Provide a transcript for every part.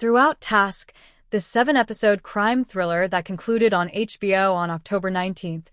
Throughout Task, the 7-episode crime thriller that concluded on HBO on October 19th,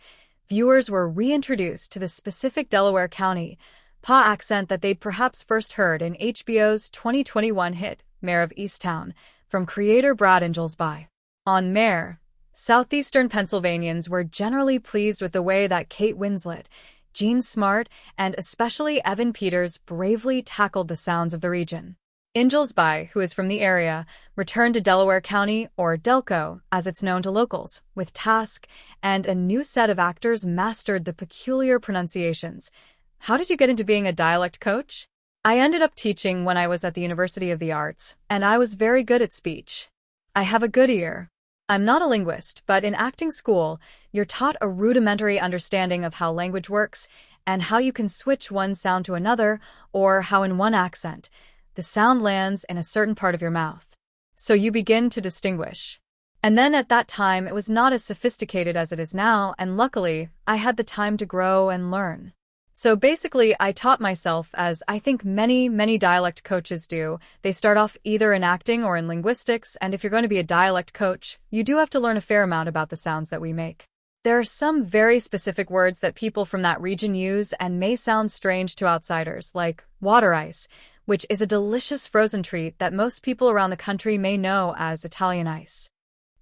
viewers were reintroduced to the specific Delaware County PA accent that they'd perhaps first heard in HBO's 2021 hit, Mayor of Easttown, from creator Brad Inglesby. On Mayor, southeastern Pennsylvanians were generally pleased with the way that Kate Winslet, Jean Smart, and especially Evan Peters bravely tackled the sounds of the region. Inglesby, who is from the area, returned to Delaware County, or Delco, as it's known to locals, with Task, and a new set of actors mastered the peculiar pronunciations. How did you get into being a dialect coach? I ended up teaching when I was at the University of the Arts, and I was very good at speech. I have a good ear. I'm not a linguist, but in acting school, you're taught a rudimentary understanding of how language works and how you can switch one sound to another, or how in one accent, the sound lands in a certain part of your mouth. So you begin to distinguish. And then at that time, it was not as sophisticated as it is now, and luckily, I had the time to grow and learn. So basically, I taught myself, as I think many dialect coaches do. They start off either in acting or in linguistics, and if you're going to be a dialect coach, you do have to learn a fair amount about the sounds that we make. There are some very specific words that people from that region use and may sound strange to outsiders, like water ice, which is a delicious frozen treat that most people around the country may know as Italian ice.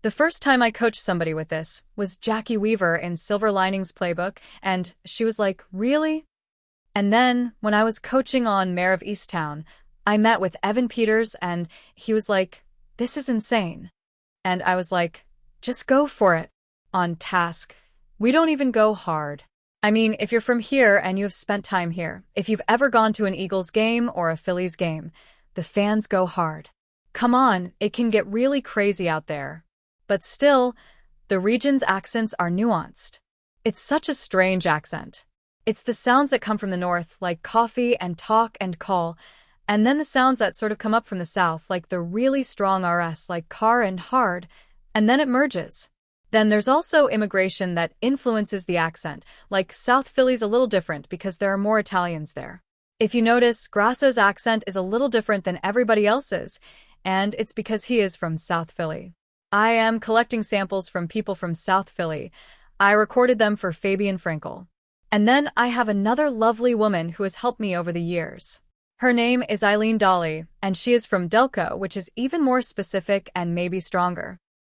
The first time I coached somebody with this was Jackie Weaver in Silver Linings Playbook, and she was like, "Really?" And then, when I was coaching on Mayor of Easttown, I met with Evan Peters, and he was like, "This is insane." And I was like, "Just go for it." On Task, we don't even go hard. I mean, if you're from here and you have spent time here, if you've ever gone to an Eagles game or a Phillies game, the fans go hard. Come on, it can get really crazy out there. But still, the region's accents are nuanced. It's such a strange accent. It's the sounds that come from the north, like coffee and talk and call, and then the sounds that sort of come up from the south, like the really strong RS, like car and hard, and then it merges. Then there's also immigration that influences the accent, like South Philly's a little different because there are more Italians there. If you notice, Grasso's accent is a little different than everybody else's, and it's because he is from South Philly. I am collecting samples from people from South Philly. I recorded them for Fabian Frankel. And then I have another lovely woman who has helped me over the years. Her name is Eileen Dolly, and she is from Delco, which is even more specific and maybe stronger.